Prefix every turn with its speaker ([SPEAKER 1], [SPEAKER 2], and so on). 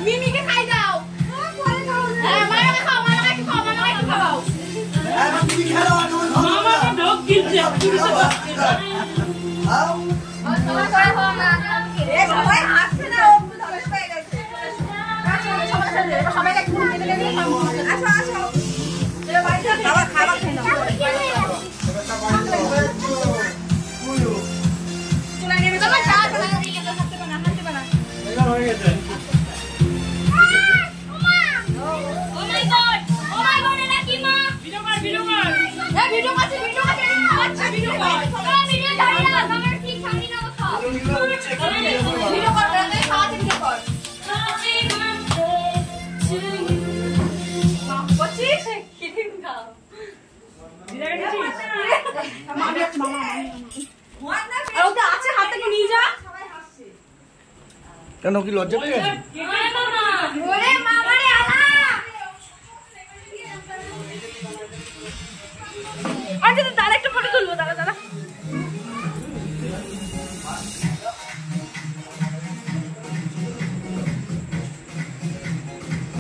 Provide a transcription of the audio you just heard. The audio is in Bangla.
[SPEAKER 1] মিমিকে খাই দাও হ্যাঁ মামাকে খাও মামাকে খাও মামাকে খাও
[SPEAKER 2] তুমি খেলো মামাকে ঢোক দিচ্ছে খাও
[SPEAKER 1] সবাই করে খাও না এ সবাই হাসছে না ও ধরে পেয়ে গেছে সবাই একটু মেরে মেরে আসো আসো এ বাইরে খাবার খাবার খেয়ে নাও চলে নেবে তোমার চা চলে নিয়ে যেতে হাতে বানা
[SPEAKER 2] এটা হয়ে গেছে
[SPEAKER 1] ভিডিও করছে আচ্ছা ভিডিও কর ভিডিও ছাড়ি না আমার ঠিক ছাড়ি না কথা ভিডিও কর তাহলে সাথে ভিডিও কর বচিস কি দিন খাও দিদা গেছিস মামি মামা আর ওটা আছে হাতে করে নিয়ে যা সবাই হাসছে
[SPEAKER 2] কেন কি লজ্জা পেয়ে গেছে
[SPEAKER 1] ওরে